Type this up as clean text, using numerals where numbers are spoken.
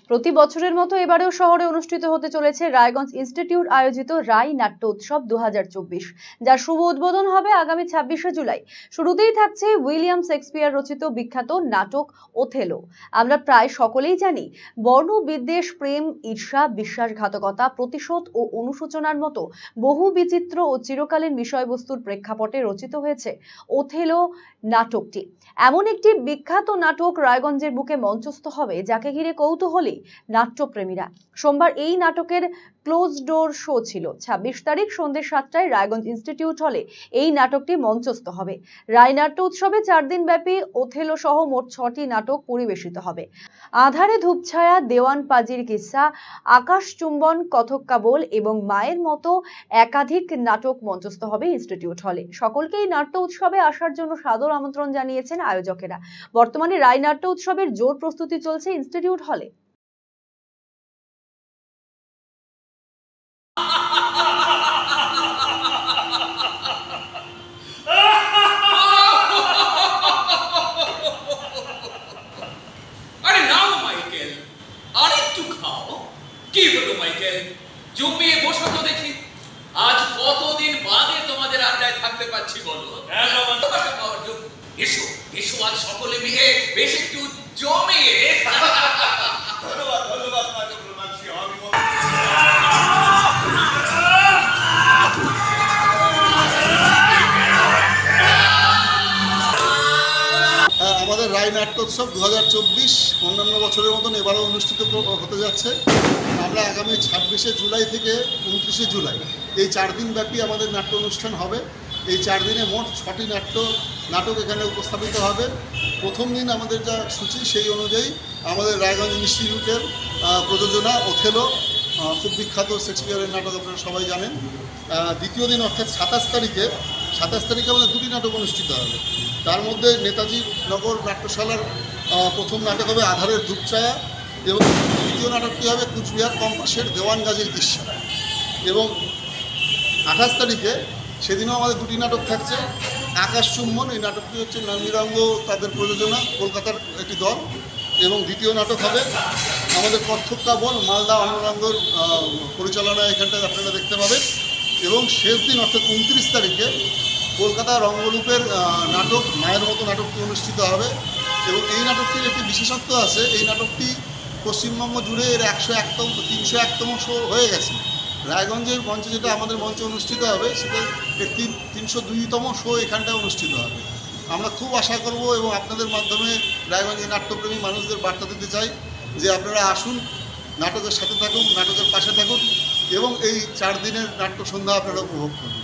প্রতি বছরের মতো এবারেও শহরে অনুষ্ঠিত হতে চলেছে রায়গঞ্জ ইনস্টিটিউট আয়োজিত রাই নাট্য উৎসব 2024, যার শুভ উদ্বোধন হবে আগামী 26শে জুলাই। শুরুতেই থাকছে উইলিয়াম শেক্সপিয়ার রচিত বিখ্যাত নাটক ওথেলো। আমরা প্রায় সকলেই জানি, বর্ণ বিদ্বেষ, প্রেম, ঈর্ষা, বিশ্বাসঘাতকতা, প্রতিশোধ ও অনুশোচনার মতো বহু বিচিত্র ও চিরকালীন বিষয়বস্তুর প্রেক্ষাপটে রচিত হয়েছে ওথেলো নাটকটি। এমন একটি বিখ্যাত নাটক রায়গঞ্জের বুকে মঞ্চস্থ হবে, যাকে ঘিরে কৌতূহলী নাট্যপ্রেমীরা। সোমবার এই নাটকের ক্লোজ ডোর শো ছিল। 26 তারিখ সন্ধ্যে 7টায় রায়গঞ্জ ইনস্টিটিউট হলে এই নাটকটি মঞ্চস্থ হবে। রায় নাট্য উৎসবে 4 দিন ব্যাপী ওথেলো সহ মোট 6টি নাটক পরিবেশিত হবে। আধারে ধূপছায়া, দেওয়ান পাজির কিস্সা, আকাশ চুম্বন, কথক কাবল এবং মায়ের মতো একাধিক নাটক মঞ্চস্থ হবে ইনস্টিটিউট হলে। সকলকে এই নাট্য উৎসবে আসার জন্য সাদর আমন্ত্রণ জানিয়েছেন আয়োজকেরা। বর্তমানে রায় নাট্য উৎসবের জোর প্রস্তুতি চলছে ইনস্টিটিউট হলে। আরে নাও মাইকেল, আরেকটু খাও। কি হলো মাইকেল, জমিয়ে বসো তো দেখি। আজ কতদিন বাদে তোমাদের আড্ডায় থাকতে পারছি বলো। এসো এসো, আজ সকলে মিলে বেশ একটু জমিয়ে। ধন্যবাদ ধন্যবাদ। আমাদের রায় নাট্যোৎসব 2024 অন্যান্য বছরের মতন এবারও অনুষ্ঠিত হতে যাচ্ছে। আমরা আগামী 26শে জুলাই থেকে 29শে জুলাই এই 4 দিন ব্যাপী আমাদের নাট্য অনুষ্ঠান হবে। এই 4 দিনে মোট 6টি নাটক এখানে উপস্থাপিত হবে। প্রথম দিন আমাদের যা সূচি সেই অনুযায়ী আমাদের রায়গঞ্জ ইনস্টিটিউটের প্রযোজনা ওথেলো, খুব বিখ্যাত শেক্সপিয়ারের নাটক, আপনারা সবাই জানেন। দ্বিতীয় দিন অর্থাৎ 27 তারিখে আমাদের 2টি নাটক অনুষ্ঠিত হবে। তার মধ্যে নেতাজি নগর নাট্যশালার প্রথম নাটক হবে আধারের ধূপছায়া, এবং দ্বিতীয় নাটকটি হবে কুচবিহার কম্পাসের দেওয়ান গাজীর কিস্সা। এবং 28 তারিখে সেদিনও আমাদের 2টি নাটক থাকছে। আকাশ চুম্বন, এই নাটকটি হচ্ছে নন্দীরঙ্গ তাদের প্রযোজনা, কলকাতার একটি দল। এবং দ্বিতীয় নাটক হবে আমাদের কথক কাবল, মালদা অনুরঙ্গর পরিচালনায়, এখানটায় আপনারা দেখতে পাবেন। এবং শেষ দিন অর্থাৎ 29 তারিখে কলকাতা রঙ্গরূপের নাটক মায়ের মতো নাটকটি অনুষ্ঠিত হবে। এবং এই নাটকটির একটি বিশেষত্ব আছে, এই নাটকটি পশ্চিমবঙ্গ জুড়ে এর 301তম শো হয়ে গেছে। রায়গঞ্জের মঞ্চে যেটা আমাদের মঞ্চে অনুষ্ঠিত হবে, সেটা এর 302তম শো এখানটায় অনুষ্ঠিত হবে। আমরা খুব আশা করব এবং আপনাদের মাধ্যমে রায়গঞ্জের নাট্যপ্রেমী মানুষদের বার্তা দিতে চাই যে আপনারা আসুন, নাটকের সাথে থাকুন, নাটকের পাশে থাকুন এবং এই 4 দিনের নাট্য সন্ধ্যা আপনারা উপভোগ করুন।